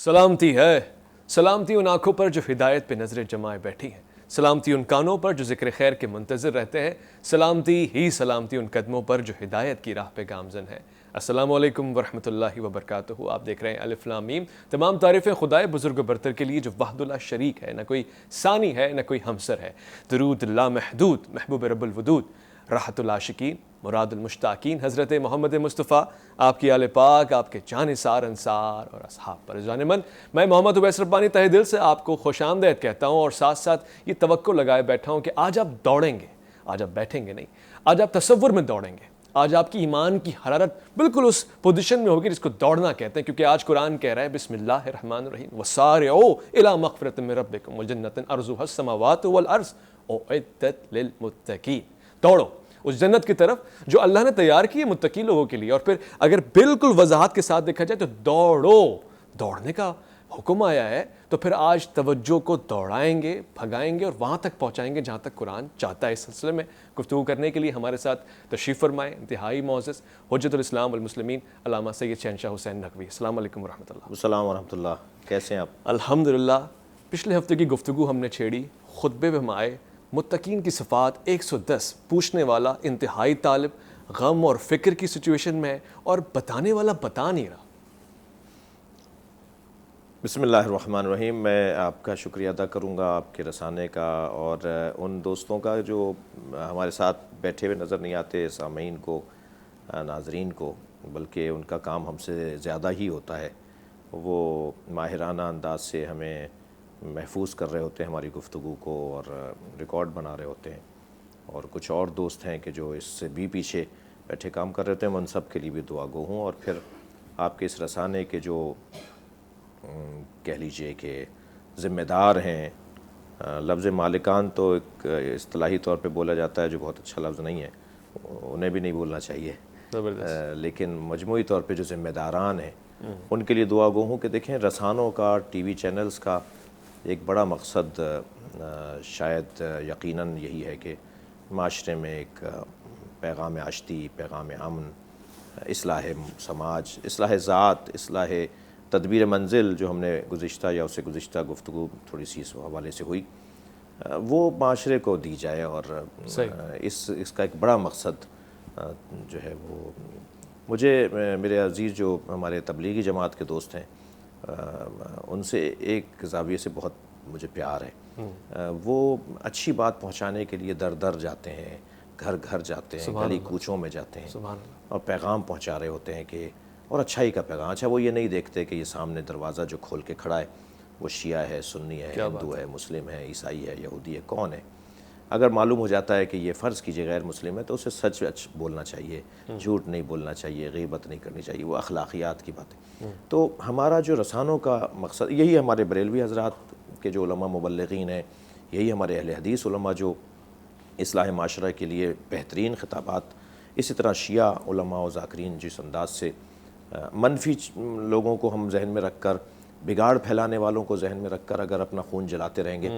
سلامتی ہے، سلامتی ان آنکھوں پر جو ہدایت پہ نظریں جمائے بیٹھی ہیں، سلامتی ان کانوں پر جو ذکر خیر کے منتظر رہتے ہیں، سلامتی ہی سلامتی ان قدموں پر جو ہدایت کی راہ پہ گامزن ہے۔ السلام علیکم ورحمۃ اللہ وبرکاتہ۔ آپ دیکھ رہے ہیں الف لام میم۔ تمام تعریفیں خدائے بزرگ و برتر کے لیے جو وحدہ لا شریک ہے، نہ کوئی ثانی ہے نہ کوئی ہمسر ہے۔ درود لا محدود محبوب رب الودود، راحت العاشقین مراد المشتاقین حضرت محمد مصطفیٰ، آپ کی آل پاک، آپ کے جانثار انصار اور اصحاب پر جان من۔ میں محمد اویس ربانی تہہ دل سے آپ کو خوش آمدید کہتا ہوں، اور ساتھ ساتھ یہ توقع لگائے بیٹھا ہوں کہ آج آپ دوڑیں گے، آج آپ بیٹھیں گے نہیں، آج آپ تصور میں دوڑیں گے، آج آپ کی ایمان کی حرارت بالکل اس پوزیشن میں ہوگی جس کو دوڑنا کہتے ہیں، کیونکہ آج قرآن کہہ رہا ہے بسم اللہ الرحمن الرحیم وسارعوا الی مغفرۃ من ربکم وجنۃ عرضها السماوات والارض اعدت للمتقین۔ دوڑو اس جنت کی طرف جو اللہ نے تیار کی ہے متقی لوگوں کے لیے۔ اور پھر اگر بالکل وضاحت کے ساتھ دیکھا جائے تو دوڑو، دوڑنے کا حکم آیا ہے، تو پھر آج توجہ کو دوڑائیں گے، بھگائیں گے اور وہاں تک پہنچائیں گے جہاں تک قرآن چاہتا ہے۔ اس سلسلے میں گفتگو کرنے کے لیے ہمارے ساتھ تشریف فرمائے انتہائی معزز حجت الاسلام والمسلمین علامہ سید شہنشاہ حسین نقوی۔ السلام علیکم ورحمۃ اللہ۔ السلام ورحمۃ اللہ، کیسے ہیں آپ؟ الحمدللہ۔ پچھلے ہفتے کی گفتگو ہم نے چھیڑی، خطبے میں ہم آئے متقین کی صفات 110، پوچھنے والا انتہائی طالب غم اور فکر کی سچویشن میں ہے اور بتانے والا بتا نہیں رہا۔ بسم اللہ الرحمن الرحیم۔ میں آپ کا شکریہ ادا کروں گا، آپ کے رسانے کا، اور ان دوستوں کا جو ہمارے ساتھ بیٹھے ہوئے نظر نہیں آتے، سامعین کو، ناظرین کو، بلکہ ان کا کام ہم سے زیادہ ہی ہوتا ہے۔ وہ ماہرانہ انداز سے ہمیں محفوظ کر رہے ہوتے ہیں ہماری گفتگو کو، اور ریکارڈ بنا رہے ہوتے ہیں، اور کچھ اور دوست ہیں کہ جو اس سے بھی پیچھے بیٹھے کام کر رہے ہوتے ہیں۔ میں ان سب کے لیے بھی دعا گو ہوں، اور پھر آپ کے اس رسانے کے جو کہہ لیجئے کہ ذمہ دار ہیں، لفظ مالکان تو ایک اصطلاحی طور پہ بولا جاتا ہے جو بہت اچھا لفظ نہیں ہے، انہیں بھی نہیں بولنا چاہیے، لیکن مجموعی طور پہ جو ذمہ داران ہیں ان کے لیے دعا گو ہوں کہ دیکھیں رسانوں کا، ٹی وی چینلز کا ایک بڑا مقصد شاید یقیناً یہی ہے کہ معاشرے میں ایک پیغام عشتی، پیغام امن، اصلاح سماج، اصلاح ذات، اصلاح تدبیر منزل جو ہم نے گزشتہ یا اس سے گزشتہ گفتگو تھوڑی سی اس حوالے سے ہوئی، وہ معاشرے کو دی جائے، اور اس کا ایک بڑا مقصد جو ہے وہ مجھے، میرے عزیز جو ہمارے تبلیغی جماعت کے دوست ہیں ان سے ایک زاویے سے بہت مجھے پیار ہے۔ وہ اچھی بات پہنچانے کے لیے در در جاتے ہیں، گھر گھر جاتے ہیں، گلی کوچوں میں جاتے ہیں، اور پیغام پہنچا رہے ہوتے ہیں کہ، اور اچھائی کا پیغام۔ اچھا، وہ یہ نہیں دیکھتے کہ یہ سامنے دروازہ جو کھول کے کھڑا ہے وہ شیعہ ہے، سنی ہے، ہندو ہے، مسلم ہے، عیسائی ہے، یہودی ہے، کون ہے۔ اگر معلوم ہو جاتا ہے کہ یہ فرض کیجئے غیر مسلم ہے تو اسے سچ بولنا چاہیے، جھوٹ نہیں بولنا چاہیے، غیبت نہیں کرنی چاہیے، وہ اخلاقیات کی بات ہے۔ تو ہمارا جو رسانوں کا مقصد، یہی ہمارے بریلوی حضرات کے جو علماء مبلغین ہیں، یہی ہمارے اہل حدیث علماء جو اصلاح معاشرہ کے لیے بہترین خطابات، اسی طرح شیعہ علماء و ذاکرین جس انداز سے منفی لوگوں کو ہم ذہن میں رکھ کر، بگاڑ پھیلانے والوں کو ذہن میں رکھ کر اگر اپنا خون جلاتے رہیں گے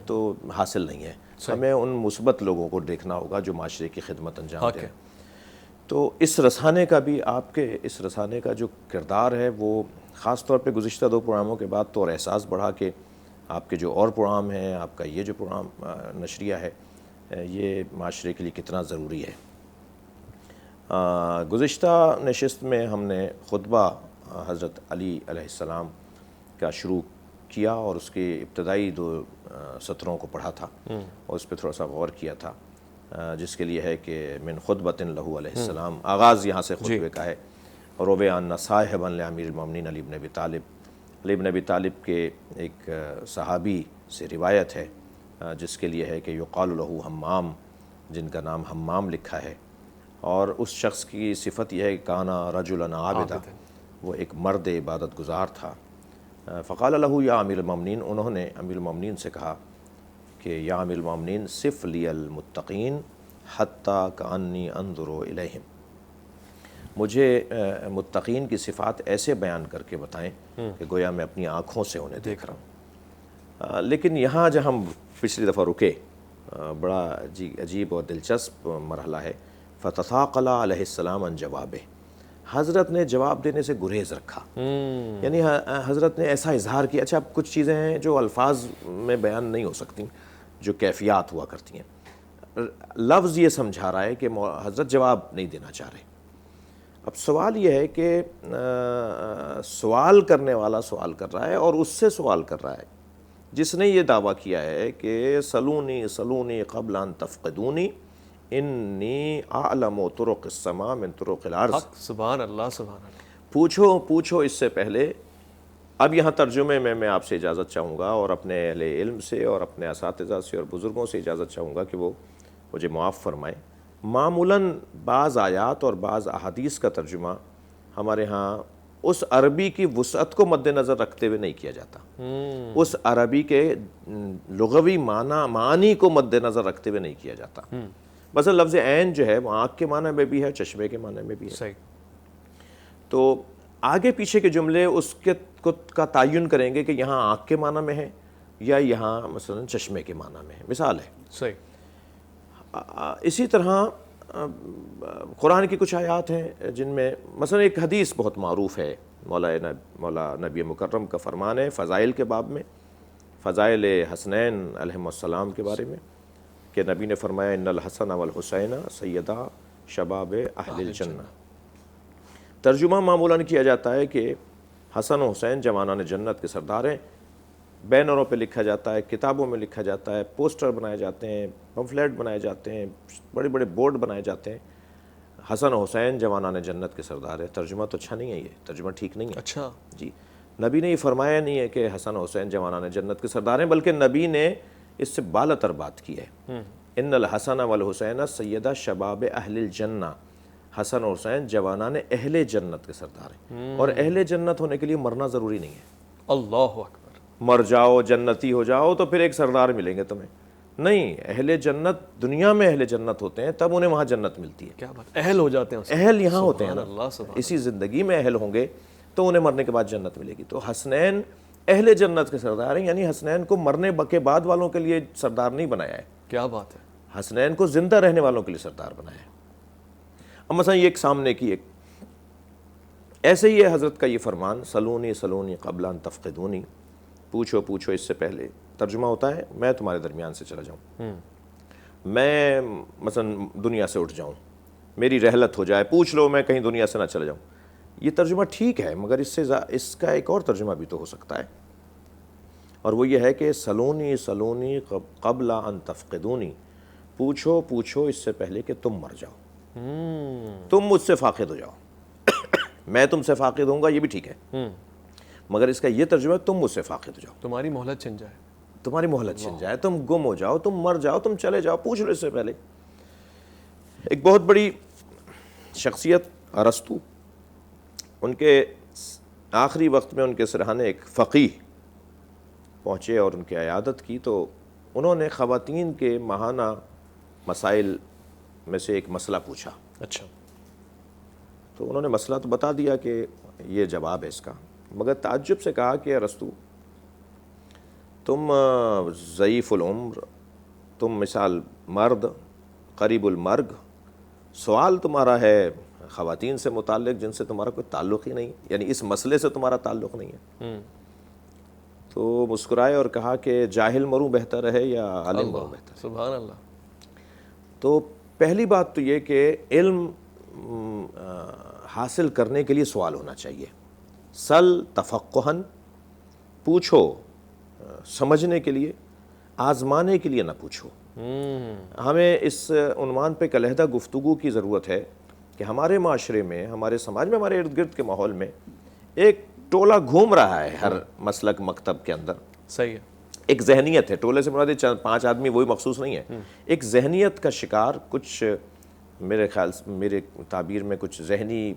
تو حاصل نہیں ہے۔ ہمیں ان مثبت لوگوں کو دیکھنا ہوگا جو معاشرے کی خدمت انجام دیں۔ تو اس رسانے کا بھی، آپ کے اس رسانے کا جو کردار ہے وہ خاص طور پہ گزشتہ 2 پروگراموں کے بعد تو اور احساس بڑھا کہ آپ کے جو اور پروگرام ہیں، آپ کا یہ جو پروگرام نشریہ ہے، یہ معاشرے کے لیے کتنا ضروری ہے۔ گزشتہ نشست میں ہم نے خطبہ حضرت علی علیہ السلام کا شروع کیا، اور اس کے ابتدائی 2 سطروں کو پڑھا تھا اور اس پہ تھوڑا سا غور کیا تھا، جس کے لیے ہے کہ من خطبۃ لہ علیہ السلام، آغاز یہاں سے خطبے کا ہے۔ روی عنا صاحبا لامیر المومنین علی بن ابی طالب، علی بن ابی طالب کے ایک صحابی سے روایت ہے جس کے لیے ہے کہ یقال لہ حمام، جن کا نام حمام لکھا ہے، اور اس شخص کی صفت یہ ہے کہ کانا رجلا عابدا، وہ ایک مرد عبادت گزار تھا۔ فقال لہ یا امیر المومنین، انہوں نے امیر المومنین سے کہا کہ یا امیر المومنین صف لی المتقین حتی کانی انظر الیہم، مجھے متقین کی صفات ایسے بیان کر کے بتائیں کہ گویا میں اپنی آنکھوں سے انہیں دیکھ رہا ہوں۔ لیکن یہاں جہاں ہم پچھلی دفعہ رکے، بڑا عجیب اور دلچسپ مرحلہ ہے۔ فتثاقل علیہ السلام عن جوابہ، حضرت نے جواب دینے سے گریز رکھا، یعنی حضرت نے ایسا اظہار کیا. اچھا اب کچھ چیزیں ہیں جو الفاظ میں بیان نہیں ہو سکتی، جو کیفیات ہوا کرتی ہیں. لفظ یہ سمجھا رہا ہے کہ حضرت جواب نہیں دینا چاہ رہے. اب سوال یہ ہے کہ سوال کرنے والا سوال کر رہا ہے اور اس سے سوال کر رہا ہے جس نے یہ دعویٰ کیا ہے کہ سلونی قبل ان تفقدونی انی اعلم طرق السماء من طرق الارض. حق، سبحان اللہ سبحان اللہ. پوچھو اس سے پہلے. اب یہاں ترجمے میں میں آپ سے اجازت چاہوں گا اور اپنے اہل علم سے اور اپنے اساتذہ سے اور بزرگوں سے اجازت چاہوں گا کہ وہ مجھے معاف فرمائیں. معمولاً بعض آیات اور بعض احادیث کا ترجمہ ہمارے ہاں اس عربی کی وسعت کو مد نظر رکھتے ہوئے نہیں کیا جاتا، اس عربی کے لغوی معنی کو مد نظر رکھتے ہوئے نہیں کیا جاتا. مثلا لفظ عین جو ہے وہ آنکھ کے معنی میں بھی ہے، چشمے کے معنی میں بھی ہے. صحیح. تو آگے پیچھے کے جملے اس کے کا تعین کریں گے کہ یہاں آنکھ کے معنی میں ہے یا یہاں مثلا چشمے کے معنی میں ہے. مثال ہے. صحیح. اسی طرح قرآن کی کچھ آیات ہیں جن میں مثلا ایک حدیث بہت معروف ہے، مولا نبی مکرم کا فرمان ہے فضائل کے باب میں، فضائل حسنین علیہم السلام کے بارے میں، کہ نبی نے فرمایا ان الحسن والحسین سیدا شباب اہل الجنہ. ترجمہ معمولاً کیا جاتا ہے کہ حسن و حسین جوانان جنت کے سردار ہیں. بینروں پہ لکھا جاتا ہے، کتابوں میں لکھا جاتا ہے، پوسٹر بنائے جاتے ہیں، پمفلیٹ بنائے جاتے ہیں، بڑے بڑے بورڈ بنائے جاتے ہیں، حسن و حسین جوانان جنت کے سردار ہیں. ترجمہ تو اچھا نہیں ہے، یہ ترجمہ ٹھیک نہیں ہے. اچھا جی، نبی نے یہ فرمایا نہیں ہے کہ حسن و حسین جوانان جنت کے سردار ہیں، بلکہ نبی نے اس سے بالاتر بات کی ہے. ان الحسن والحسین سیدہ شباب اہل الجنہ. حسن و حسین جوانان اہل جنت کے سردار ہیں، اور اہل جنت ہونے کے لیے مرنا ضروری نہیں ہے. اللہ اکبر. مر جاؤ جنتی ہو جاؤ تو پھر ایک سردار ملیں گے تمہیں، نہیں. اہل جنت دنیا میں اہل جنت ہوتے ہیں تب انہیں وہاں جنت ملتی ہے. کیا بات، اہل ہو جاتے ہیں. اہل یہاں ہوتے ہیں نا، اللہ سبحان. اسی زندگی میں اہل ہوں گے تو انہیں مرنے کے بعد جنت ملے گی. تو حسنین اہل جنت کے سردار ہیں، یعنی حسنین کو مرنے کے بعد والوں کے لیے سردار نہیں بنایا ہے، کیا بات ہے. حسنین کو زندہ رہنے والوں کے لیے سردار بنایا ہے. اب مثلا یہ ایک سامنے کی ایک ایسے ہی ہے حضرت کا یہ فرمان سلونی قبل ان تفقدونی. پوچھو اس سے پہلے. ترجمہ ہوتا ہے میں تمہارے درمیان سے چلا جاؤں، میں مثلا دنیا سے اٹھ جاؤں، میری رحلت ہو جائے، پوچھ لو میں کہیں دنیا سے نہ چلا جاؤں. یہ ترجمہ ٹھیک ہے، مگر اس کا ایک اور ترجمہ بھی تو ہو سکتا ہے، اور وہ یہ ہے کہ سلونی قبل ان تفقدونی. پوچھو اس سے پہلے کہ تم مر جاؤ، تم مجھ سے فاقد ہو جاؤ. میں تم سے فاقد ہوں گا یہ بھی ٹھیک ہے، مگر اس کا یہ ترجمہ ہے تم مجھ سے فاقد ہو جاؤ، تمہاری مہلت چھن جائے، تمہاری مہلت چھن جائے، تم گم ہو جاؤ، تم مر جاؤ، تم چلے جاؤ. پوچھ لو اس سے پہلے. ایک بہت بڑی شخصیت ارسطو، ان کے آخری وقت میں ان کے سرحانے ایک فقیہ پہنچے اور ان کی عیادت کی، تو انہوں نے خواتین کے ماہانہ مسائل میں سے ایک مسئلہ پوچھا. اچھا. تو انہوں نے مسئلہ تو بتا دیا کہ یہ جواب ہے اس کا، مگر تعجب سے کہا کہ ارسطو تم ضعیف العمر، تم مثال مرد قریب المرگ، سوال تمہارا ہے خواتین سے متعلق جن سے تمہارا کوئی تعلق ہی نہیں، یعنی اس مسئلے سے تمہارا تعلق نہیں ہے. تو مسکرائے اور کہا کہ جاہل مروں بہتر ہے یا عالم مروں بہتر ہے. سبحان اللہ. تو پہلی بات تو یہ کہ علم حاصل کرنے کے لیے سوال ہونا چاہیے. سل تفقہن، پوچھو سمجھنے کے لیے، آزمانے کے لیے نہ پوچھو. ہمیں اس عنوان پہ ایک علیحدہ گفتگو کی ضرورت ہے کہ ہمارے معاشرے میں، ہمارے سماج میں، ہمارے ارد گرد کے ماحول میں ایک ٹولہ گھوم رہا ہے ہر مسلک مکتب کے اندر. صحیح ہے. ایک ذہنیت ہے، ٹولے سے مراد 5 آدمی وہی مخصوص نہیں ہے، ایک ذہنیت کا شکار کچھ، میرے خیال سے میرے تعبیر میں کچھ ذہنی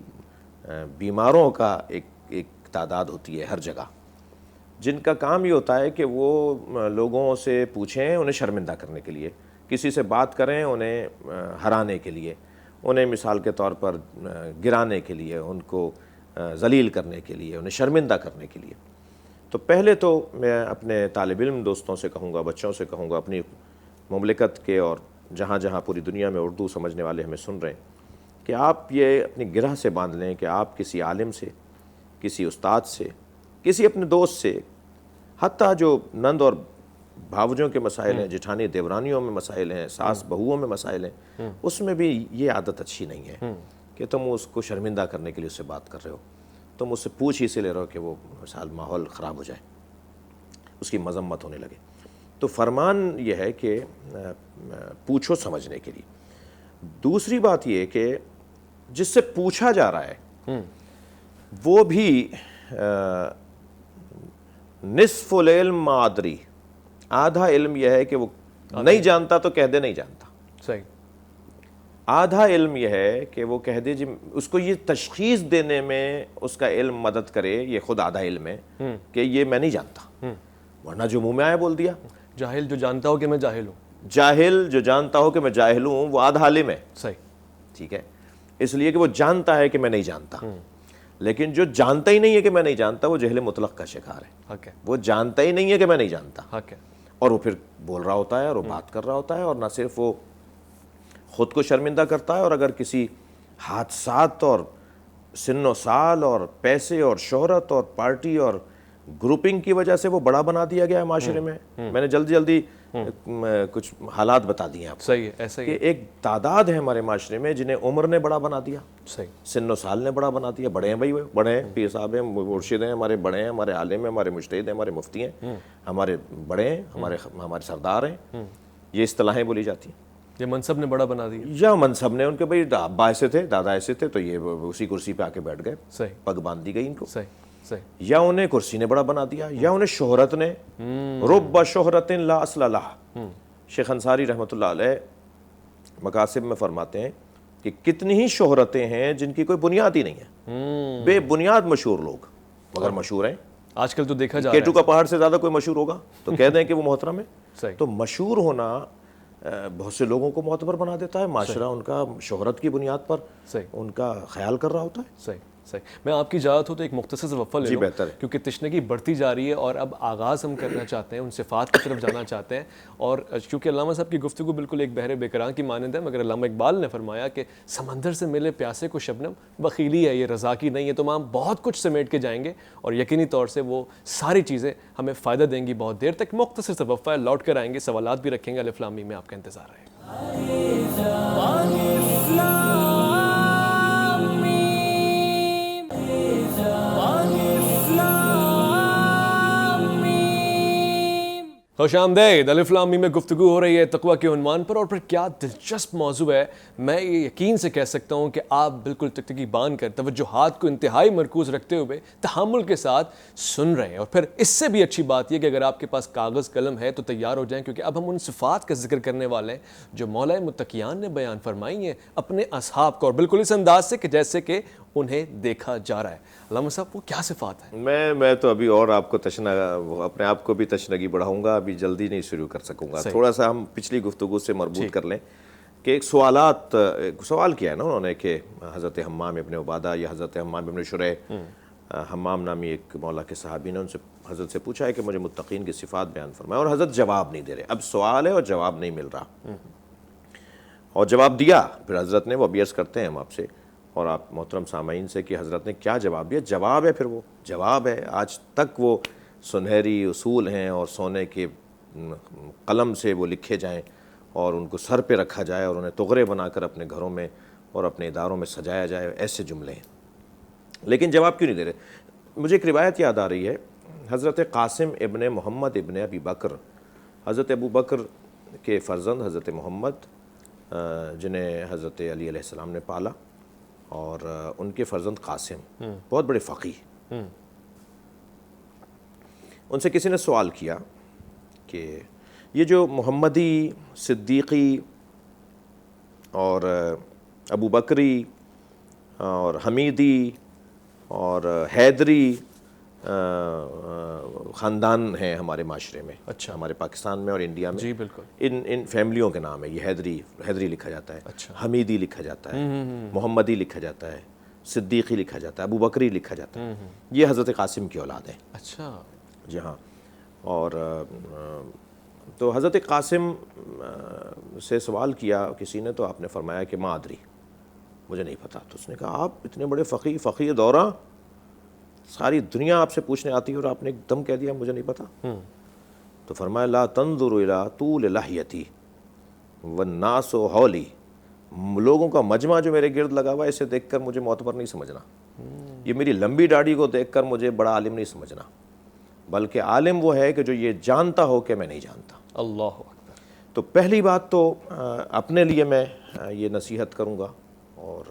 بیماروں کا ایک تعداد ہوتی ہے ہر جگہ، جن کا کام یہ ہوتا ہے کہ وہ لوگوں سے پوچھیں انہیں شرمندہ کرنے کے لیے، کسی سے بات کریں انہیں ہرانے کے لیے، انہیں مثال کے طور پر گرانے کے لیے، ان کو ذلیل کرنے کے لیے، انہیں شرمندہ کرنے کے لیے. تو پہلے تو میں اپنے طالب علم دوستوں سے کہوں گا، بچوں سے کہوں گا، اپنی مملکت کے اور جہاں جہاں پوری دنیا میں اردو سمجھنے والے ہمیں سن رہے ہیں، کہ آپ یہ اپنی گرہ سے باندھ لیں کہ آپ کسی عالم سے، کسی استاد سے، کسی اپنے دوست سے، حتیٰ جو نند اور بھاوجوں کے مسائل ہیں، جٹھانی دیورانیوں میں مسائل ہیں، ساس بہوؤں میں مسائل ہیں، اس میں بھی یہ عادت اچھی نہیں ہے کہ تم اس کو شرمندہ کرنے کے لیے اس سے بات کر رہے ہو، تم اس سے پوچھ ہی سے لے رہے ہو کہ وہ مثال ماحول خراب ہو جائے، اس کی مذمت ہونے لگے۔ تو فرمان یہ ہے کہ پوچھو سمجھنے کے لیے۔ دوسری بات یہ کہ جس سے پوچھا جا رہا ہے وہ بھی نصف العلم ما ادری، آدھا علم یہ ہے کہ وہ نہیں جانتا تو کہہ دے نہیں جانتا، صحیح، آدھا علم یہ ہے کہ وہ کہہ دے جی، اس کو یہ تشخیص دینے میں اس کا علم مدد کرے، یہ خود آدھا علم ہے کہ یہ میں نہیں جانتا، ورنہ جو منہ میں آیا بول دیا۔ جاہل جو جانتا ہو کہ میں جاہل ہوں، جاہل جو جانتا ہو کہ میں جاہل ہوں وہ آدھا عالم ہے، صحیح، ٹھیک ہے، اس لیے کہ وہ جانتا ہے کہ میں نہیں جانتا، لیکن جو جانتا ہی نہیں ہے کہ میں نہیں جانتا وہ جہل مطلق کا شکار ہے، حق ہے، وہ جانتا ہی نہیں ہے کہ میں نہیں جانتا، حق ہے، اور وہ پھر بول رہا ہوتا ہے اور وہ بات کر رہا ہوتا ہے، اور نہ صرف وہ خود کو شرمندہ کرتا ہے، اور اگر کسی حادثات اور سن و سال اور پیسے اور شہرت اور پارٹی اور گروپنگ کی وجہ سے وہ بڑا بنا دیا گیا ہے معاشرے میں۔ میں نے جلدی کچھ حالات بتا دیے ہیں آپ کو، صحیح ہے، ایسا ہی کہ ایک تعداد ہے ہمارے معاشرے میں جنہیں عمر نے بڑا بنا دیا، صحیح، سن و سال نے بڑا بنا دیا، بڑے ہیں بھائی، بڑے ہیں، پیر صاحب ہیں، مرشد ہیں ہمارے، بڑے ہیں ہمارے عالم ہیں، ہمارے مجتہد ہیں، ہمارے مفتی ہیں، ہمارے بڑے ہیں، ہمارے سردار ہیں، یہ اصطلاحیں بولی جاتی ہیں۔ یہ منصب نے بڑا بنا دیا، یا منصب نے، ان کے بھائی ابا ایسے تھے، دادا ایسے تھے، تو یہ اسی کرسی پہ آ کے بیٹھ گئے، صحیح، پگ باندھ دی گئی ان کو، صحیح، صحیح، یا انہیں کرسی نے بڑا بنا دیا، یا انہیں شہرت نے، رب شہرت لا اصل لها۔ شیخ انصاری رحمۃ اللہ علیہ مقاصد میں فرماتے ہیں کہ کتنی ہی شہرتیں ہیں جن کی کوئی بنیاد ہی نہیں ہے، بے بنیاد مشہور لوگ مگر مشہور ہیں۔ آج کل تو دیکھا جا رہا کیٹو کا پہاڑ سے زیادہ کوئی مشہور ہوگا تو کہہ دیں کہ وہ محترم ہے۔ صحیح، تو مشہور ہونا بہت سے لوگوں کو معتبر بنا دیتا ہے، معاشرہ ان کا شہرت کی بنیاد پر صحیح، ان کا خیال کر رہا ہوتا ہے۔ صحیح، صحیح۔ میں آپ کی اجازت ہو تو ایک مختصر سے وقفہ لے لوں، بہتر ہے، کیونکہ تشنگی بڑھتی جا رہی ہے اور اب آغاز ہم کرنا چاہتے ہیں، ان صفات کی طرف جانا چاہتے ہیں، اور چونکہ علامہ صاحب کی گفتگو بالکل ایک بحر بیکراں کی مانند ہے، مگر علامہ اقبال نے فرمایا کہ سمندر سے ملے پیاسے کو شبنم، بخیلی ہے یہ رضا کی نہیں ہے، تو ہم بہت کچھ سمیٹ کے جائیں گے اور یقینی طور سے وہ ساری چیزیں ہمیں فائدہ دیں گی بہت دیر تک۔ مختصر سے وقفہ ہے، لوٹ کر آئیں گے، سوالات بھی رکھیں گے، الف لام میم میں آپ کا انتظار رہے گا۔ خوش آمدید، الف لام میم میں گفتگو ہو رہی ہے تقویٰ کے عنوان پر، اور پھر کیا دلچسپ موضوع ہے۔ میں یہ یقین سے کہہ سکتا ہوں کہ آپ بالکل ٹکٹکی باندھ کر توجہات کو انتہائی مرکوز رکھتے ہوئے تحمل کے ساتھ سن رہے ہیں، اور پھر اس سے بھی اچھی بات یہ کہ اگر آپ کے پاس کاغذ قلم ہے تو تیار ہو جائیں، کیونکہ اب ہم ان صفات کا ذکر کرنے والے ہیں جو مولا متقیان نے بیان فرمائی ہیں اپنے اصحاب کو، اور بالکل اس انداز سے کہ جیسے کہ انہیں دیکھا جا رہا ہے۔ علامہ صاحب وہ کیا صفات ہیں؟ میں تو ابھی اور آپ کو اپنے آپ کو بھی تشنگی بڑھاؤں گا، ابھی جلدی نہیں شروع کر سکوں گا، تھوڑا سا ہم پچھلی گفتگو سے مربوط کر لیں کہ ایک سوال کیا ہے نا انہوں نے کہ حضرت حمام ابن عبادہ یا حضرت حمام ابن شریح، حمام نامی ایک مولا کے صحابی نے ان سے حضرت سے پوچھا ہے کہ مجھے متقین کی صفات بیان فرمائے، اور حضرت جواب نہیں دے رہے۔ اب سوال ہے اور جواب نہیں مل رہا، اور جواب دیا پھر حضرت نے، وہ ابھی عرض کرتے ہیں ہم آپ سے اور آپ محترم سامعین سے کہ حضرت نے کیا جواب دیا۔ جواب ہے، پھر وہ جواب ہے، آج تک وہ سنہری اصول ہیں اور سونے کے قلم سے وہ لکھے جائیں اور ان کو سر پہ رکھا جائے اور انہیں تغرے بنا کر اپنے گھروں میں اور اپنے اداروں میں سجایا جائے، ایسے جملے ہیں، لیکن جواب کیوں نہیں دے رہے؟ مجھے ایک روایت یاد آ رہی ہے، حضرت قاسم ابن محمد ابن ابی بکر، حضرت ابو بکر کے فرزند حضرت محمد جنہیں حضرت علی علیہ السلام نے پالا، اور ان کے فرزند قاسم بہت بڑے فقیہ، ان سے کسی نے سوال کیا کہ یہ جو محمدی، صدیقی اور ابو بکری اور حمیدی اور حیدری خاندان ہیں ہمارے معاشرے میں، اچھا، ہمارے پاکستان میں اور انڈیا میں، جی بالکل، ان فیملیوں کے نام ہے، یہ حیدری لکھا جاتا ہے، اچھا، حمیدی لکھا جاتا ہے، محمدی لکھا جاتا ہے، صدیقی لکھا جاتا ہے، ابو بکری لکھا جاتا ہے، یہ حضرت قاسم کی اولاد ہیں۔ اچھا، جی ہاں، اور تو حضرت قاسم سے سوال کیا کسی نے، تو آپ نے فرمایا کہ ما ادری، مجھے نہیں پتا۔ تو اس نے کہا آپ اتنے بڑے فقیہ دورہ، ساری دنیا آپ سے پوچھنے آتی ہے اور آپ نے ایک دم کہہ دیا مجھے نہیں پتا۔ تو فرمایا لا تنظر الی طول لحیتی والناس حولی، لوگوں کا مجمع جو میرے گرد لگا ہوا ہے اسے دیکھ کر مجھے معتبر نہیں سمجھنا، یہ میری لمبی داڑھی کو دیکھ کر مجھے بڑا عالم نہیں سمجھنا، بلکہ عالم وہ ہے کہ جو یہ جانتا ہو کہ میں نہیں جانتا۔ اللہ اکبر۔ تو پہلی بات تو اپنے لیے میں یہ نصیحت کروں گا، اور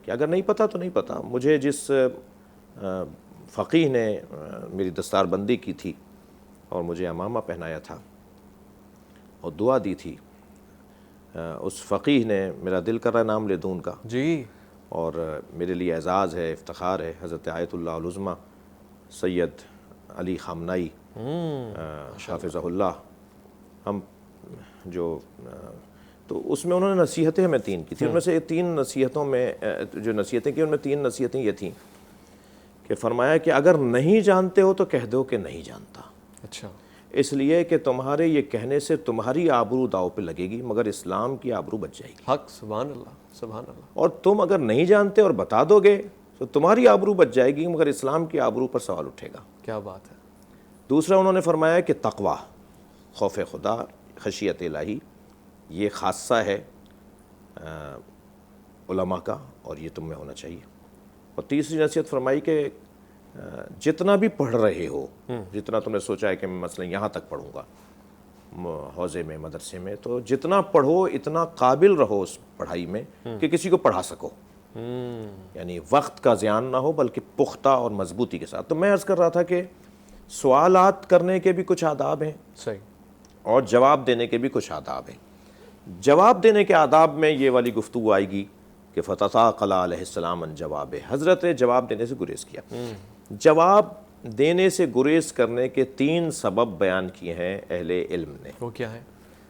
کہ اگر نہیں پتا تو نہیں پتا۔ مجھے جس فقیہ نے میری دستار بندی کی تھی اور مجھے عمامہ پہنایا تھا اور دعا دی تھی، اس فقیہ نے میرا دل کر رہا ہے نام لے دوں ان کا، جی، اور میرے لیے اعزاز ہے، افتخار ہے، حضرت آیت اللہ العظمیٰ سید علی خامنائی حافظہ اللہ۔ ہم جو تو اس میں انہوں نے نصیحتیں ہمیں 3 کی تھی، ان میں سے 3 نصیحتوں میں جو نصیحتیں کی ان میں 3 نصیحتیں یہ تھیں کہ فرمایا کہ اگر نہیں جانتے ہو تو کہہ دو کہ نہیں جانتا، اچھا، اس لیے کہ تمہارے یہ کہنے سے تمہاری آبرو داؤ پہ لگے گی مگر اسلام کی آبرو بچ جائے گی، حق، سبحان اللہ، سبحان اللہ۔ اور تم اگر نہیں جانتے اور بتا دو گے تو تمہاری آبرو بچ جائے گی مگر اسلام کی آبرو پر سوال اٹھے گا۔ کیا بات ہے۔ دوسرا انہوں نے فرمایا کہ تقوی، خوف خدا، خشیت الہی، یہ خاصہ ہے علماء کا اور یہ تم میں ہونا چاہیے۔ اور تیسری نصیحت فرمائی کہ جتنا بھی پڑھ رہے ہو، جتنا تم نے سوچا ہے کہ میں مثلا یہاں تک پڑھوں گا حوزے میں، مدرسے میں، تو جتنا پڑھو اتنا قابل رہو اس پڑھائی میں کہ کسی کو پڑھا سکو، یعنی وقت کا زیان نہ ہو بلکہ پختہ اور مضبوطی کے ساتھ۔ تو میں عرض کر رہا تھا کہ سوالات کرنے کے بھی کچھ آداب ہیں صحیح، اور جواب دینے کے بھی کچھ آداب ہیں۔ جواب دینے کے آداب میں یہ والی گفتگو آئے گی کہ فتثاقل علیہ السلام عن جواب، حضرت نے جواب دینے سے گریز کیا۔ جواب دینے سے گریز کرنے کے 3 سبب بیان کیے ہیں اہل علم نے۔ وہ کیا ہے؟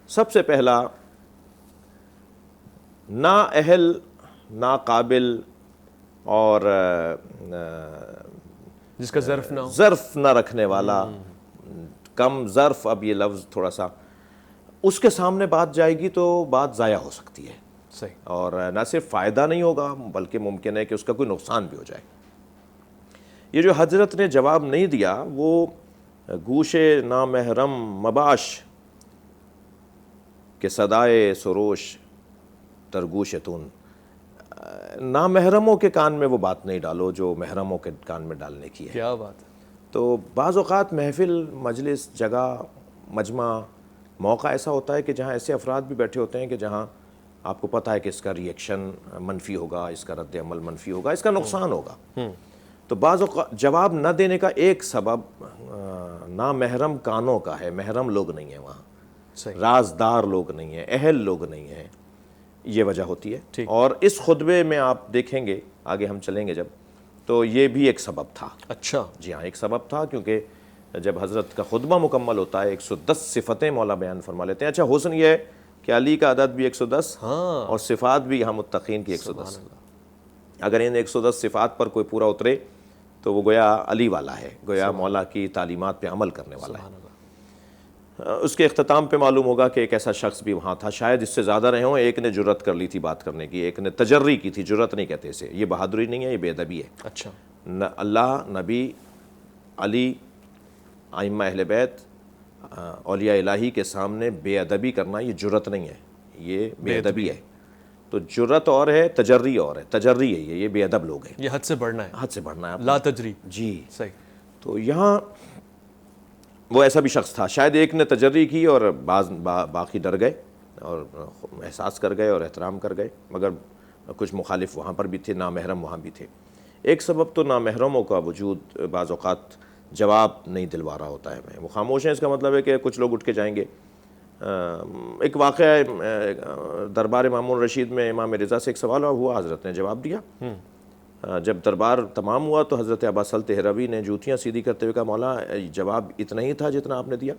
سب سے پہلا، نا اہل، نا قابل اور جس کا ظرف نہ ہو، ظرف نہ رکھنے والا، کم ظرف، اب یہ لفظ تھوڑا سا اس کے سامنے بات جائے گی تو بات ضائع ہو سکتی ہے، صحیح، اور نہ صرف فائدہ نہیں ہوگا بلکہ ممکن ہے کہ اس کا کوئی نقصان بھی ہو جائے۔ یہ جو حضرت نے جواب نہیں دیا وہ گوش نامحرم مباش کہ صدائے سروش ترگوش تون، نامحرموں کے کان میں وہ بات نہیں ڈالو جو محرموں کے کان میں ڈالنے کی ہے۔ کیا بات ہے۔ تو بعض اوقات محفل، مجلس، جگہ، مجمع، موقع ایسا ہوتا ہے کہ جہاں ایسے افراد بھی بیٹھے ہوتے ہیں کہ جہاں آپ کو پتہ ہے کہ اس کا ری ایکشن منفی ہوگا، اس کا رد عمل منفی ہوگا، اس کا نقصان ہوگا۔ تو بعض اوقات جواب نہ دینے کا ایک سبب نامحرم کانوں کا ہے، محرم لوگ نہیں ہیں وہاں، صحیح، رازدار لوگ نہیں ہیں، اہل لوگ نہیں ہیں، یہ وجہ ہوتی ہے۔ ٹھیک۔ اور اس خطبے میں آپ دیکھیں گے، آگے ہم چلیں گے جب، تو یہ بھی ایک سبب تھا۔ اچھا، جی ہاں، ایک سبب تھا، کیونکہ جب حضرت کا خطبہ مکمل ہوتا ہے 110 صفتیں مولا بیان فرما لیتے ہیں۔ اچھا، حسن یہ ہے کہ علی کا عدد بھی 110 ہاں، اور صفات بھی یہاں متقین کی 110۔ سبحان اللہ، اگر ان 110 صفات پر کوئی پورا اترے تو وہ گویا علی والا ہے، گویا مولا کی تعلیمات پہ عمل کرنے والا ہے۔ سبحان اللہ، اس کے اختتام پہ معلوم ہوگا کہ ایک ایسا شخص بھی وہاں تھا، شاید اس سے زیادہ رہے ہوں، ایک نے جرت کر لی تھی بات کرنے کی، ایک نے تجری کی تھی، جرت نہیں کہتے اسے، یہ بہادری نہیں ہے، یہ بے ادبی ہے۔ اچھا، اللہ، نبی، علی، ائمہ اہل بیت، اولیاء الہی کے سامنے بے ادبی کرنا یہ جرت نہیں ہے، یہ بے ادبی ہے۔ تو جرت اور ہے، تجری اور ہے، تجری ہے یہ بے ادب لوگ ہیں، یہ حد سے بڑھنا ہے، حد سے بڑھنا ہے آپ لا تجری، جی۔ صحیح، تو یہاں وہ ایسا بھی شخص تھا، شاید ایک نے تجری کی اور باقی ڈر گئے اور احساس کر گئے اور احترام کر گئے، مگر کچھ مخالف وہاں پر بھی تھے، نامحرم وہاں بھی تھے۔ ایک سبب تو نامحرموں کا وجود بعض اوقات جواب نہیں دلوا رہا ہوتا ہے، وہ خاموش ہیں، اس کا مطلب ہے کہ کچھ لوگ اٹھ کے جائیں گے۔ ایک واقعہ ہے دربار مامون رشید میں، امام رضا سے ایک سوال ہوا، حضرت نے جواب دیا۔ جب دربار تمام ہوا تو حضرت ابا سلط ہروی نے جوتیاں سیدھی کرتے ہوئے کہا، مولا جواب اتنا ہی تھا جتنا آپ نے دیا؟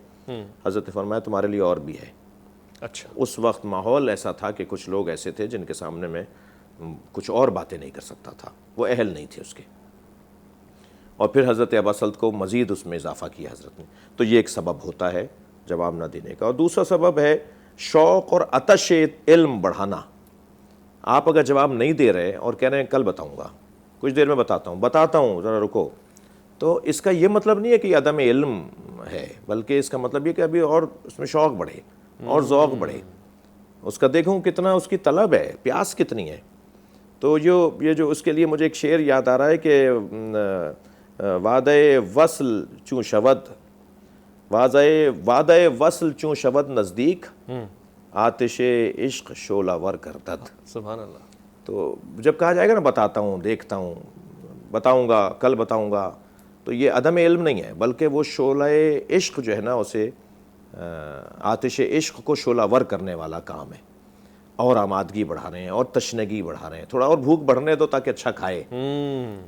حضرت نے فرمایا تمہارے لیے اور بھی ہے۔ اچھا، اس وقت ماحول ایسا تھا کہ کچھ لوگ ایسے تھے جن کے سامنے میں کچھ اور باتیں نہیں کر سکتا تھا، وہ اہل نہیں تھے اس کے، اور پھر حضرت ابا سلط کو مزید اس میں اضافہ کیا حضرت نے۔ تو یہ ایک سبب ہوتا ہے جواب نہ دینے کا۔ اور دوسرا سبب ہے شوق اور عطش علم بڑھانا۔ آپ اگر جواب نہیں دے رہے اور کہہ رہے ہیں کل بتاؤں گا، کچھ دیر میں بتاتا ہوں ذرا رکو، تو اس کا یہ مطلب نہیں ہے کہ عدم علم ہے، بلکہ اس کا مطلب یہ کہ ابھی اور اس میں شوق بڑھے اور ذوق بڑھے، اس کا دیکھوں کتنا اس کی طلب ہے، پیاس کتنی ہے۔ تو یہ جو اس کے لیے مجھے ایک شعر یاد آ رہا ہے کہ وعدہ وصل چوں شود، وعدہ وصل چوں شود نزدیک، آتش عشق شعلہ ور گردد۔ سبحان اللہ۔ تو جب کہا جائے گا نا بتاتا ہوں، دیکھتا ہوں، بتاؤں گا، کل بتاؤں گا، تو یہ عدم علم نہیں ہے، بلکہ وہ شعلہ عشق جو ہے نا اسے آتش عشق کو شعلہ ور کرنے والا کام ہے، اور آمادگی بڑھا رہے ہیں اور تشنگی بڑھا رہے ہیں، تھوڑا اور بھوک بڑھنے دو تاکہ اچھا کھائے،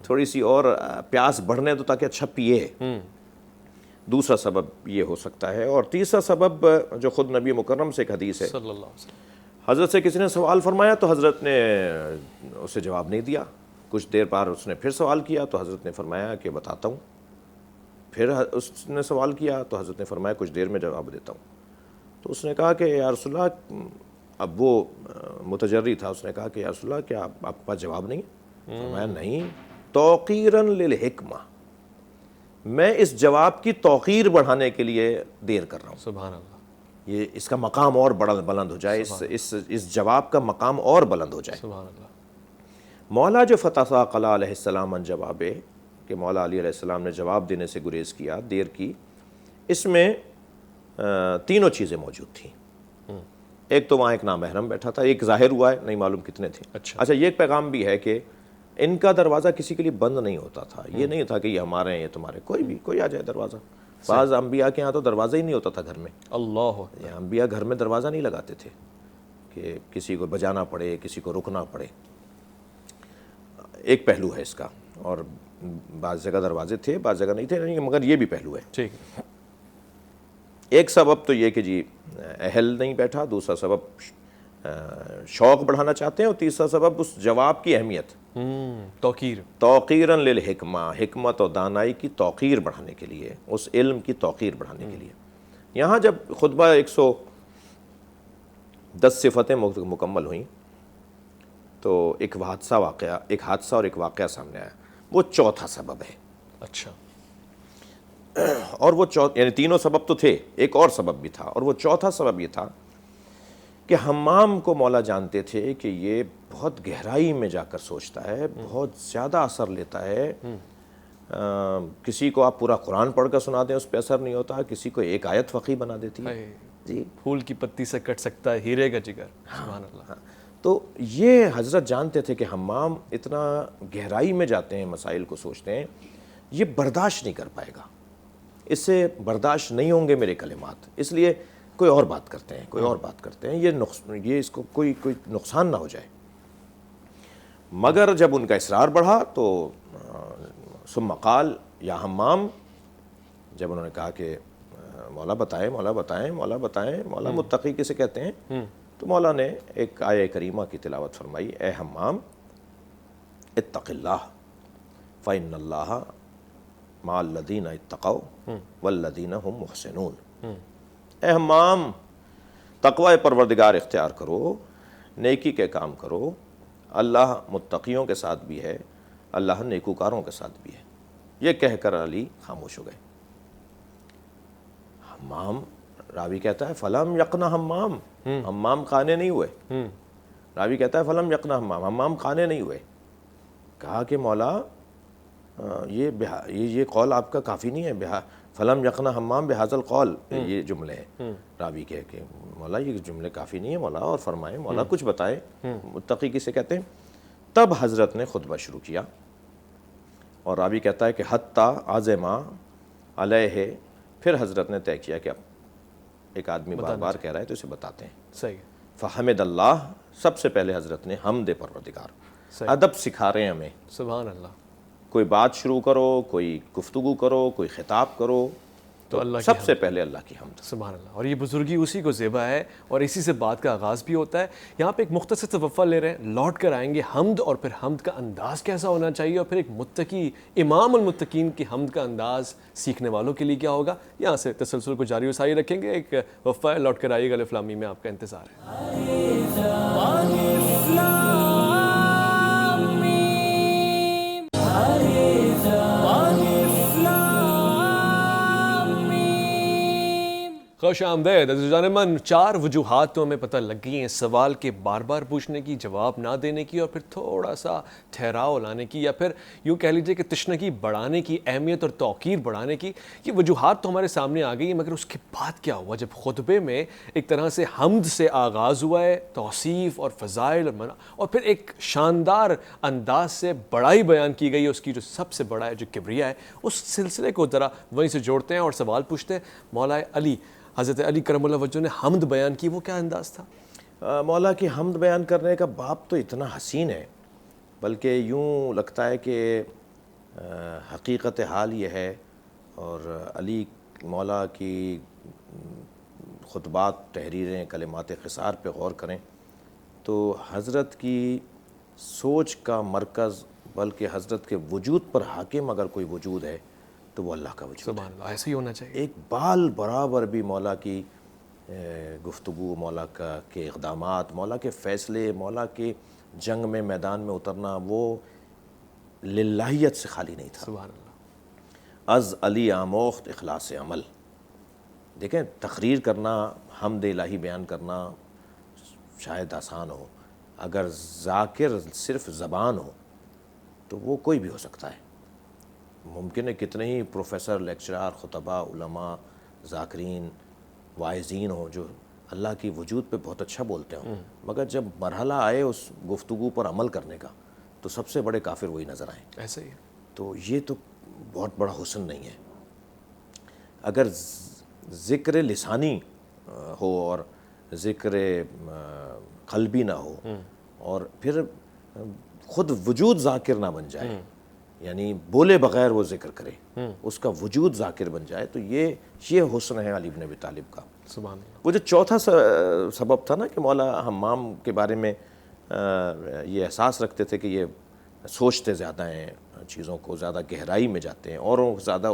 تھوڑی سی اور پیاس بڑھنے دو تاکہ اچھا پیے۔ دوسرا سبب یہ ہو سکتا ہے۔ اور تیسرا سبب جو خود نبی مکرم سے ایک حدیث ہے، صلی اللہ علیہ وسلم، حضرت سے کسی نے سوال فرمایا تو حضرت نے اسے جواب نہیں دیا، کچھ دیر بعد اس نے پھر سوال کیا تو حضرت نے فرمایا کہ بتاتا ہوں، پھر اس نے سوال کیا تو حضرت نے فرمایا کچھ دیر میں جواب دیتا ہوں۔ تو اس نے کہا کہ یا رسول اللہ، اب وہ متجری تھا، اس نے کہا کہ یا رسول اللہ کیا آپ کے پاس جواب نہیں ہے؟ فرمایا نہیں، توقیراً للحکمہ، میں اس جواب کی توقیر بڑھانے کے لیے دیر کر رہا ہوں، سبحان اللہ، یہ اس کا مقام اور بلند ہو جائے، اس جواب کا مقام اور بلند ہو جائے۔ سبحان اللہ۔ مولا جو فتح قلع علیہ السلام ان جوابے، کہ مولا علی علیہ السلام نے جواب دینے سے گریز کیا، دیر کی، اس میں تینوں چیزیں موجود تھیں۔ ایک تو وہاں ایک نامحرم بیٹھا تھا، ایک ظاہر ہوا ہے، نہیں معلوم کتنے تھے۔ اچھا، یہ ایک پیغام بھی ہے کہ ان کا دروازہ کسی کے لیے بند نہیں ہوتا تھا، یہ نہیں تھا کہ یہ ہمارے ہیں یہ تمہارے، کوئی آ جائے دروازہ۔ بعض انبیاء کے ہاں تو دروازہ ہی نہیں ہوتا تھا گھر میں، اللہ، انبیاء گھر میں دروازہ نہیں لگاتے تھے کہ کسی کو بجانا پڑے، کسی کو رکنا پڑے۔ ایک پہلو ہے اس کا، اور بعض جگہ دروازے تھے، بعض جگہ نہیں تھے، مگر یہ بھی پہلو ہے۔ ٹھیک ہے۔ ایک سبب تو یہ کہ جی اہل نہیں بیٹھا، دوسرا سبب شوق بڑھانا چاہتے ہیں، اور تیسرا سبب اس جواب کی اہمیت، توقیراً للحکمہ، حکمت اور دانائی کی توقیر بڑھانے کے لیے، اس علم کی توقیر بڑھانے کے لیے۔ یہاں جب خطبہ 110 صفتیں مکمل ہوئیں تو ایک حادثہ اور ایک واقعہ سامنے آیا، وہ چوتھا سبب ہے۔ اچھا، اور وہ یعنی تینوں سبب تو تھے، ایک اور سبب بھی تھا، اور وہ چوتھا سبب یہ تھا کہ حمام کو مولا جانتے تھے کہ یہ بہت گہرائی میں جا کر سوچتا ہے، بہت زیادہ اثر لیتا ہے۔ کسی کو آپ پورا قرآن پڑھ کر سنا دیں اس پہ اثر نہیں ہوتا، کسی کو ایک آیت فقیہ بنا دیتی ہے۔ جی، پھول کی پتی سے کٹ سکتا ہے ہیرے کا جگر۔ سبحان اللہ۔ تو یہ حضرت جانتے تھے کہ حمام اتنا گہرائی میں جاتے ہیں، مسائل کو سوچتے ہیں، یہ برداشت نہیں کر پائے گا، اس سے برداشت نہیں ہوں گے میرے کلمات، اس لیے کوئی اور بات کرتے ہیں، یہ اس کو کوئی نقصان نہ ہو جائے۔ مگر جب ان کا اصرار بڑھا تو ثم قال یا حمام، جب انہوں نے کہا کہ مولا بتائیں، مولا متقی کسے کہتے ہیں، تو مولا نے ایک آیہ کریمہ کی تلاوت فرمائی، اے حمام اتق اللہ فإن اللہ مع الذین اتقوا والذین هم محسنون۔ اے حمام، تقوی پروردگار اختیار کرو، نیکی کے کام کرو، اللہ متقیوں کے ساتھ بھی ہے، اللہ نیکوکاروں کے ساتھ بھی ہے۔ یہ کہہ کر علی خاموش ہو گئے۔ حمام، راوی کہتا ہے فلم یقنا حمام، حمام قانے نہیں ہوئے۔ راوی کہتا ہے فلم یقنا حمام قانے نہیں ہوئے۔ کہا کہ مولا یہ قول آپ کا کافی نہیں ہے، فلم یقنا حمام بہذا القول، یہ جملے ہیں راوی کے کہ مولا یہ جملے کافی نہیں ہے مولا، اور فرمائیں مولا کچھ بتائیں، متقی کسے کہتے ہیں۔ تب حضرت نے خطبہ شروع کیا، اور راوی کہتا ہے کہ حتی عزما علیہ، پھر حضرت نے طے کیا کہ اب ایک آدمی بار بار کہہ رہا ہے تو اسے بتاتے ہیں۔ صحیح۔ فحمد اللہ، سب سے پہلے حضرت نے حمد پروردگار، ادب سکھا رہے ہیں ہمیں۔ سبحان اللہ۔ کوئی بات شروع کرو، کوئی گفتگو کرو، کوئی خطاب کرو، تو اللہ سب سے پہلے اللہ کی حمد۔ سبحان اللہ۔ اور یہ بزرگی اسی کو زیبا ہے، اور اسی سے بات کا آغاز بھی ہوتا ہے۔ یہاں پہ ایک مختصر سے وقفہ لے رہے ہیں، لوٹ کر آئیں گے حمد، اور پھر حمد کا انداز کیسا ہونا چاہیے، اور پھر ایک متقی امام المتقین کی حمد کا انداز سیکھنے والوں کے لیے کیا ہوگا۔ یہاں سے تسلسل کو جاری و ساری رکھیں گے، ایک وقفہ ہے، لوٹ کر آئیے گا، الف لام میم میں آپ کا انتظار ہے۔ خوش آمدید عزیزان من. 4 وجوہات تو ہمیں پتہ لگ گئی ہیں سوال کے بار بار پوچھنے کی، جواب نہ دینے کی، اور پھر تھوڑا سا ٹھہراؤ لانے کی، یا پھر یوں کہہ لیجیے کہ تشنگی بڑھانے کی، اہمیت اور توقیر بڑھانے کی. یہ وجوہات تو ہمارے سامنے آ گئی ہیں، مگر اس کے بعد کیا ہوا جب خطبے میں ایک طرح سے حمد سے آغاز ہوا ہے، توصیف اور فضائل اور پھر ایک شاندار انداز سے بڑائی بیان کی گئی ہے اس کی جو سب سے بڑا ہے، جو کبریا ہے. اس سلسلے کو ذرا وہیں سے جوڑتے ہیں اور سوال پوچھتے ہیں. مولا علی، حضرت علی کرم اللہ وجہ نے حمد بیان کی، وہ کیا انداز تھا؟ مولا کی حمد بیان کرنے کا باب تو اتنا حسین ہے، بلکہ یوں لگتا ہے کہ حقیقت حال یہ ہے. اور علی مولا کی خطبات، تحریریں، کلمات خسار پہ غور کریں تو حضرت کی سوچ کا مرکز، بلکہ حضرت کے وجود پر حاکم اگر کوئی وجود ہے تو وہ اللہ کا وجود ہے. سبحان اللہ، ایسے ہی ہونا چاہیے. ایک بال برابر بھی مولا کی گفتگو، مولا کے اقدامات، مولا کے فیصلے، مولا کے جنگ میں، میدان میں اترنا، وہ للہیت سے خالی نہیں تھا. سبحان اللہ. از علی آموخت اخلاص عمل. دیکھیں، تقریر کرنا، حمد الہی بیان کرنا شاید آسان ہو، اگر ذاکر صرف زبان ہو تو وہ کوئی بھی ہو سکتا ہے. ممکن ہے کتنے ہی پروفیسر، لیکچرار، خطبہ، علماء، ذاکرین، واعظین ہوں جو اللہ کی وجود پہ بہت اچھا بولتے ہوں، مگر جب مرحلہ آئے اس گفتگو پر عمل کرنے کا تو سب سے بڑے کافر وہی نظر آئیں. ایسے ہی. تو یہ تو بہت بڑا حسن نہیں ہے. اگر ذکر لسانی ہو اور ذکر قلبی نہ ہو، اور پھر خود وجود ذاکر نہ بن جائے، یعنی بولے بغیر وہ ذکر کرے، اس کا وجود ذاکر بن جائے، تو یہ حسن ہے علی بن ابی طالب کا. سبحان اللہ. وہ جو چوتھا سبب تھا نا کہ مولا حمام کے بارے میں یہ احساس رکھتے تھے کہ یہ سوچتے زیادہ ہیں، چیزوں کو زیادہ گہرائی میں جاتے ہیں، اوروں کو زیادہ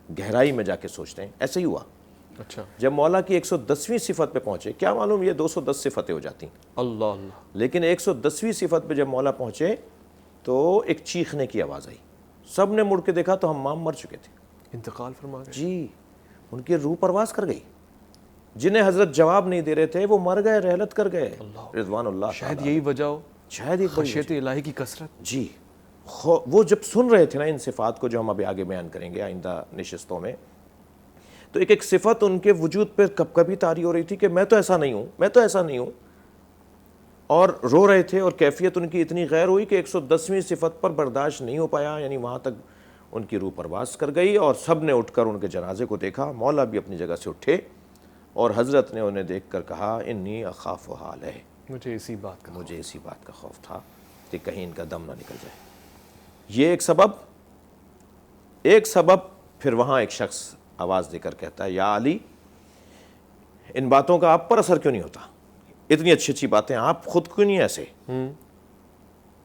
گہرائی میں جا کے سوچتے ہیں. ایسے ہی ہوا. اچھا. جب مولا کی 110ویں صفت پہ پہنچے، کیا معلوم یہ 210 صفتیں ہو جاتی، اللہ اللہ. لیکن 110ویں صفت پہ جب مولا پہنچے تو ایک چیخنے کی آواز آئی. سب نے مڑ کے دیکھا تو حمام مر چکے تھے. انتقال فرما گئے. جی، ان کی روح پرواز کر گئی. جنہیں حضرت جواب نہیں دے رہے تھے وہ مر گئے، رحلت کر گئے رضوان اللہ. شاید یہی وجہ ہو، شاید ایک خشیت الہی کی کثرت. جی، وہ جب سن رہے تھے نا ان صفات کو، جو ہم ابھی آگے بیان کریں گے آئندہ نشستوں میں، تو ایک ایک صفت ان کے وجود پہ کب کبھی طاری ہو رہی تھی کہ میں تو ایسا نہیں ہوں، میں تو ایسا نہیں ہوں، اور رو رہے تھے. اور کیفیت ان کی اتنی غیر ہوئی کہ 110ویں صفت پر برداشت نہیں ہو پایا، یعنی وہاں تک ان کی روح پرواز کر گئی. اور سب نے اٹھ کر ان کے جنازے کو دیکھا. مولا بھی اپنی جگہ سے اٹھے اور حضرت نے انہیں دیکھ کر کہا، انی اخاف حال ہے، مجھے اسی بات کا مجھے اسی بات کا خوف تھا کہ کہیں ان کا دم نہ نکل جائے. یہ ایک سبب. پھر وہاں ایک شخص آواز دے کر کہتا ہے، یا علی، ان باتوں کا آپ پر اثر کیوں نہیں ہوتا؟ اتنی اچھی اچھی باتیں آپ خود کیوں نہیں ایسے؟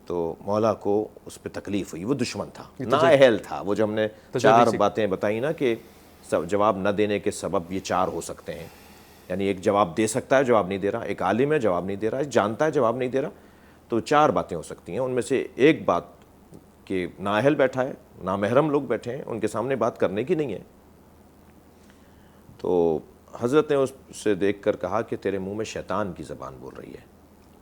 تو مولا کو اس پہ تکلیف ہوئی. وہ دشمن تھا، نااہل تھا. وہ جو ہم نے 4 باتیں بتائی نا کہ جواب نہ دینے کے سبب یہ 4 ہو سکتے ہیں. یعنی ایک جواب دے سکتا ہے، جواب نہیں دے رہا، ایک عالم ہے، جواب نہیں دے رہا، ایک جانتا ہے، جواب نہیں دے رہا. تو 4 باتیں ہو سکتی ہیں. ان میں سے ایک بات کہ نااہل بیٹھا ہے، نامحرم لوگ بیٹھے ہیں، ان کے سامنے بات کرنے کی نہیں ہے. تو حضرت نے اس سے دیکھ کر کہا کہ تیرے منہ میں شیطان کی زبان بول رہی ہے.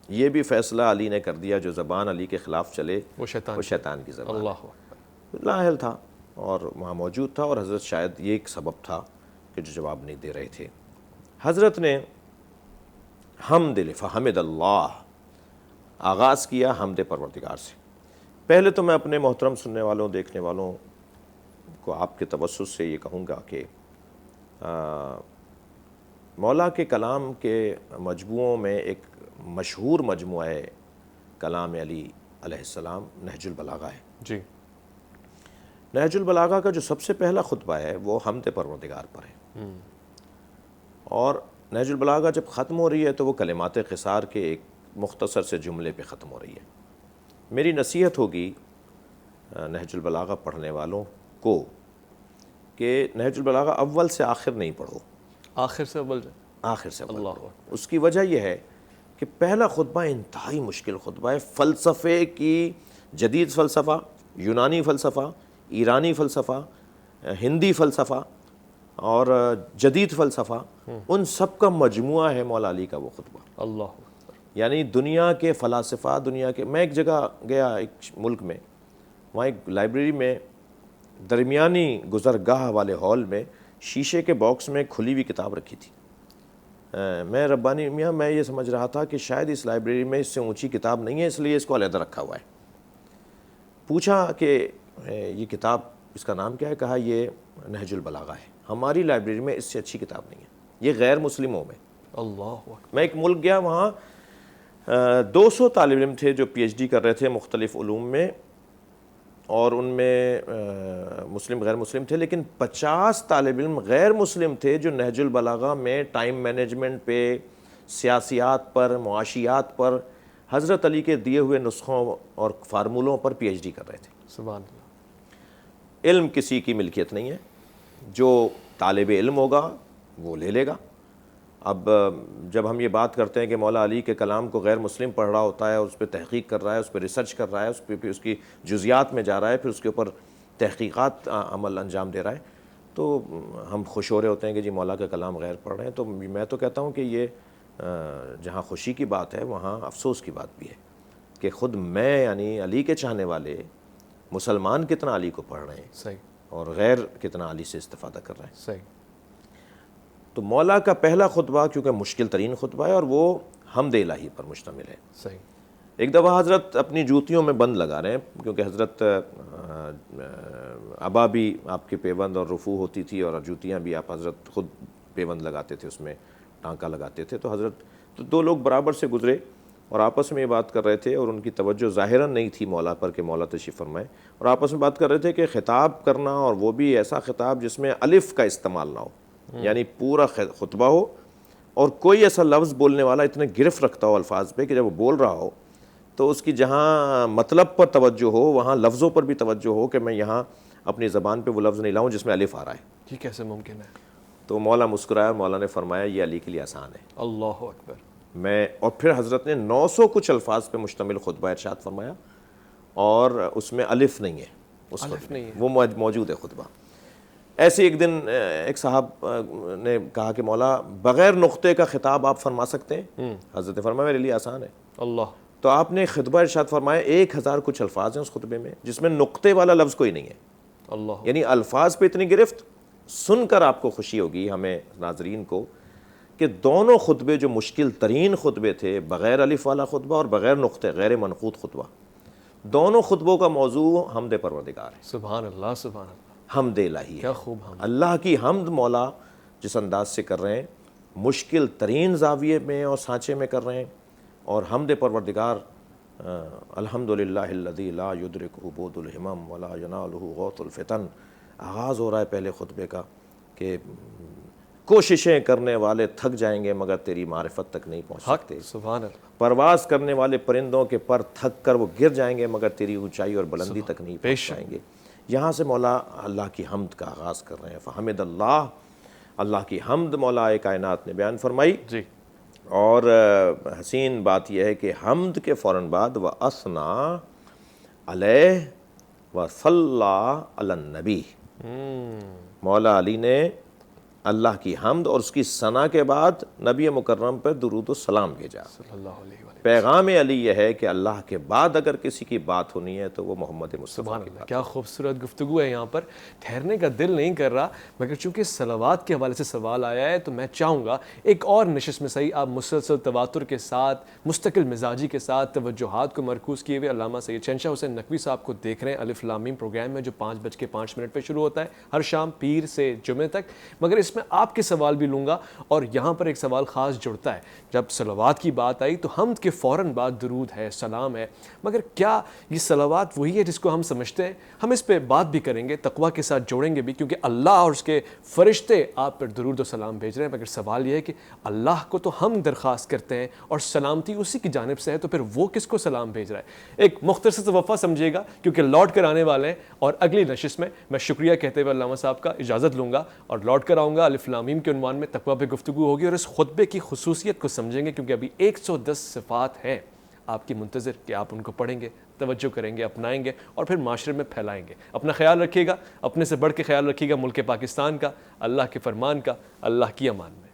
یہ بھی فیصلہ علی نے کر دیا، جو زبان علی کے خلاف چلے وہ شیطان کی زبان. اللہ نااہل تھا اور وہاں موجود تھا، اور حضرت شاید یہ ایک سبب تھا کہ جو جواب نہیں دے رہے تھے. حضرت نے حمد فحمد اللہ آغاز کیا حمد پروردگار سے. پہلے تو میں اپنے محترم سننے والوں، دیکھنے والوں کو آپ کے توسط سے یہ کہوں گا کہ مولا کے کلام کے مجموعوں میں ایک مشہور مجموعہ کلام علی علیہ السلام نہج البلاغہ ہے. جی. نہج البلاغہ کا جو سب سے پہلا خطبہ ہے وہ حمد پروردگار پر ہے. اور نہج البلاغہ جب ختم ہو رہی ہے تو وہ کلمات قصار کے ایک مختصر سے جملے پہ ختم ہو رہی ہے. میری نصیحت ہوگی نہج البلاغہ پڑھنے والوں کو کہ نہج البلاغہ اول سے آخر نہیں پڑھو، آخر سے اول جائے. آخر سے اول پڑھو. اس کی وجہ یہ ہے کہ پہلا خطبہ انتہائی مشکل خطبہ ہے. فلسفے کی جدید فلسفہ، یونانی فلسفہ، ایرانی فلسفہ، ہندی فلسفہ اور جدید فلسفہ، ان سب کا مجموعہ ہے مولا علی کا وہ خطبہ۔ اللہ، یعنی دنیا کے فلاسفہ، دنیا کے، میں ایک جگہ گیا ایک ملک میں، وہاں ایک لائبریری میں درمیانی گزرگاہ والے ہال میں شیشے کے باکس میں کھلی ہوئی کتاب رکھی تھی۔ میں ربانی میاں میں یہ سمجھ رہا تھا کہ شاید اس لائبریری میں اس سے اونچی کتاب نہیں ہے، اس لیے اس کو علیحدہ رکھا ہوا ہے۔ پوچھا کہ یہ کتاب اس کا نام کیا ہے؟ کہا یہ نہج البلاغہ ہے، ہماری لائبریری میں اس سے اچھی کتاب نہیں ہے، یہ غیر مسلموں میں۔ اللہ، میں ایک ملک گیا، وہاں 200 طالب علم تھے جو پی ایچ ڈی کر رہے تھے مختلف علوم میں، اور ان میں مسلم غیر مسلم تھے، لیکن 50 طالب علم غیر مسلم تھے جو نہج البلاغہ میں ٹائم مینجمنٹ پہ، سیاسیات پر، معاشیات پر، حضرت علی کے دیے ہوئے نسخوں اور فارمولوں پر پی ایچ ڈی کر رہے تھے۔ سبحان اللہ۔ علم کسی کی ملکیت نہیں ہے، جو طالب علم ہوگا وہ لے لے گا۔ اب جب ہم یہ بات کرتے ہیں کہ مولا علی کے کلام کو غیر مسلم پڑھ رہا ہوتا ہے، اس پہ تحقیق کر رہا ہے، اس پہ ریسرچ کر رہا ہے، اس پہ اس کی جزیات میں جا رہا ہے، پھر اس کے اوپر تحقیقات عمل انجام دے رہا ہے، تو ہم خوش ہو رہے ہوتے ہیں کہ جی مولا کا کلام غیر پڑھ رہے ہیں۔ تو میں تو کہتا ہوں کہ یہ جہاں خوشی کی بات ہے وہاں افسوس کی بات بھی ہے کہ خود میں یعنی علی کے چاہنے والے مسلمان کتنا علی کو پڑھ رہے ہیں، صحیح، اور غیر کتنا علی سے استفادہ کر رہے ہیں۔ صحیح۔ تو مولا کا پہلا خطبہ کیونکہ مشکل ترین خطبہ ہے اور وہ حمد الہی پر مشتمل ہے۔ صحیح۔ ایک دفعہ حضرت اپنی جوتیوں میں بند لگا رہے ہیں، کیونکہ حضرت ابا بھی آپ کی پیوند اور رفو ہوتی تھی، اور جوتیاں بھی آپ حضرت خود پیوند لگاتے تھے، اس میں ٹانکا لگاتے تھے۔ تو حضرت تو دو لوگ برابر سے گزرے اور آپس میں یہ بات کر رہے تھے، اور ان کی توجہ ظاہراً نہیں تھی مولا پر کہ مولا تشریف فرمائے، اور آپس میں بات کر رہے تھے کہ خطاب کرنا، اور وہ بھی ایسا خطاب جس میں الف کا استعمال نہ ہو، یعنی پورا خطبہ ہو اور کوئی ایسا لفظ بولنے والا اتنے گرفت رکھتا ہو الفاظ پہ کہ جب وہ بول رہا ہو تو اس کی جہاں مطلب پر توجہ ہو وہاں لفظوں پر بھی توجہ ہو، کہ میں یہاں اپنی زبان پہ وہ لفظ نہیں لاؤں جس میں الف آ رہا ہے۔ یہ کیسے ممکن ہے؟ تو مولا مسکرایا، مولا نے فرمایا یہ علی کے لیے آسان ہے۔ اللہ اکبر۔ اور پھر حضرت نے 900 کچھ الفاظ پہ مشتمل خطبہ ارشاد فرمایا، اور اس میں الف نہیں ہے، اس الف نہیں ہے، وہ موجود ہے خطبہ۔ ایسے ایک دن ایک صاحب نے کہا کہ مولا بغیر نقطے کا خطاب آپ فرما سکتے ہیں؟ حضرت نے فرمایا میرے لیے آسان ہے۔ اللہ۔ تو آپ نے خطبہ ارشاد فرمایا، 1000 کچھ الفاظ ہیں اس خطبے میں جس میں نقطے والا لفظ کوئی نہیں ہے۔ اللہ۔ یعنی الفاظ پہ اتنی گرفت، سن کر آپ کو خوشی ہوگی ہمیں ناظرین کو کہ دونوں خطبے جو مشکل ترین خطبے تھے، بغیر الف والا خطبہ اور بغیر نقطے غیر منقوط خطبہ، دونوں خطبوں کا موضوع حمد پروردگار ہے۔ سبحان اللہ، سبحان اللہ، حمد الہی ہے، کیا خوب حمد۔ اللہ کی حمد مولا جس انداز سے کر رہے ہیں، مشکل ترین زاویے میں اور سانچے میں کر رہے ہیں، اور حمد پروردگار الحمدللہ الذی لا یدرکہ بعد الہمم ولا ینالہ غوث الفتن۔ آغاز ہو رہا ہے پہلے خطبے کا کہ کوششیں کرنے والے تھک جائیں گے مگر تیری معرفت تک نہیں پہنچ سکتے، سبحان اللہ، پرواز کرنے والے پرندوں کے پر تھک کر وہ گر جائیں گے مگر تیری اونچائی اور بلندی تک نہیں پہنچ جائیں گے۔ یہاں سے مولا اللہ کی حمد کا آغاز کر رہے ہیں۔ فحمد اللہ، اللہ کی حمد مولا کائنات نے بیان فرمائی۔ جی۔ اور حسین بات یہ ہے کہ حمد کے فوراً بعد وَأَثْنَا عَلَيْهِ وَصَلَّى عَلَى النَّبِي، مولا علی نے اللہ کی حمد اور اس کی ثنا کے بعد نبی مکرم پر درود و سلام بھیجا۔ صلی اللہ علیہ وسلم۔ پیغام علی یہ ہے کہ اللہ کے بعد اگر کسی کی بات ہونی ہے تو وہ محمد مصطفیٰ سبحان کی اللہ، بات۔ کیا خوبصورت گفتگو ہے یہاں پر، ٹھہرنے کا دل نہیں کر رہا، مگر چونکہ صلوات کے حوالے سے سوال آیا ہے تو میں چاہوں گا ایک اور نشست میں صحیح آپ مسلسل تواتر کے ساتھ، مستقل مزاجی کے ساتھ توجہات کو مرکوز کیے ہوئے علامہ سید شہنشاہ حسین نقوی صاحب کو دیکھ رہے ہیں الف لام میم پروگرام میں، جو 5:05 پہ شروع ہوتا ہے ہر شام پیر سے جمعے تک۔ مگر اس میں آپ کے سوال بھی لوں گا، اور یہاں پر ایک سوال خاص جڑتا ہے، جب صلوات کی بات آئی تو حمد کے فوراً بعد درود ہے، سلام ہے، مگر کیا یہ صلوات وہی ہے جس کو ہم سمجھتے ہیں؟ ہم اس پہ بات بھی کریں گے، تقویٰ کے ساتھ جوڑیں گے بھی، کیونکہ اللہ اور اس کے فرشتے آپ پر درود و سلام بھیج رہے ہیں، مگر سوال یہ ہے کہ اللہ کو تو ہم درخواست کرتے ہیں اور سلامتی اسی کی جانب سے ہے، تو پھر وہ کس کو سلام بھیج رہا ہے؟ ایک مختصر سا وقفہ سمجھیے گا، کیونکہ لوٹ کر آنے والے ہیں، اور اگلی نشست میں شکریہ کہتے ہوئے علامہ صاحب کا اجازت لوں گا اور لوٹ کر آؤں گا۔ الف لام میم کے عنوان میں تقویٰ پہ گفتگو ہوگی اور اس خطبے کی خصوصیت کو سمجھیں گے، کیونکہ ابھی 110 صفات ہیں آپ کی منتظر کہ آپ ان کو پڑھیں گے، توجہ کریں گے، اپنائیں گے اور پھر معاشرے میں پھیلائیں گے۔ اپنا خیال رکھیے گا، اپنے سے بڑھ کے خیال رکھیے گا ملک پاکستان کا، اللہ کے فرمان کا۔ اللہ کی امان میں۔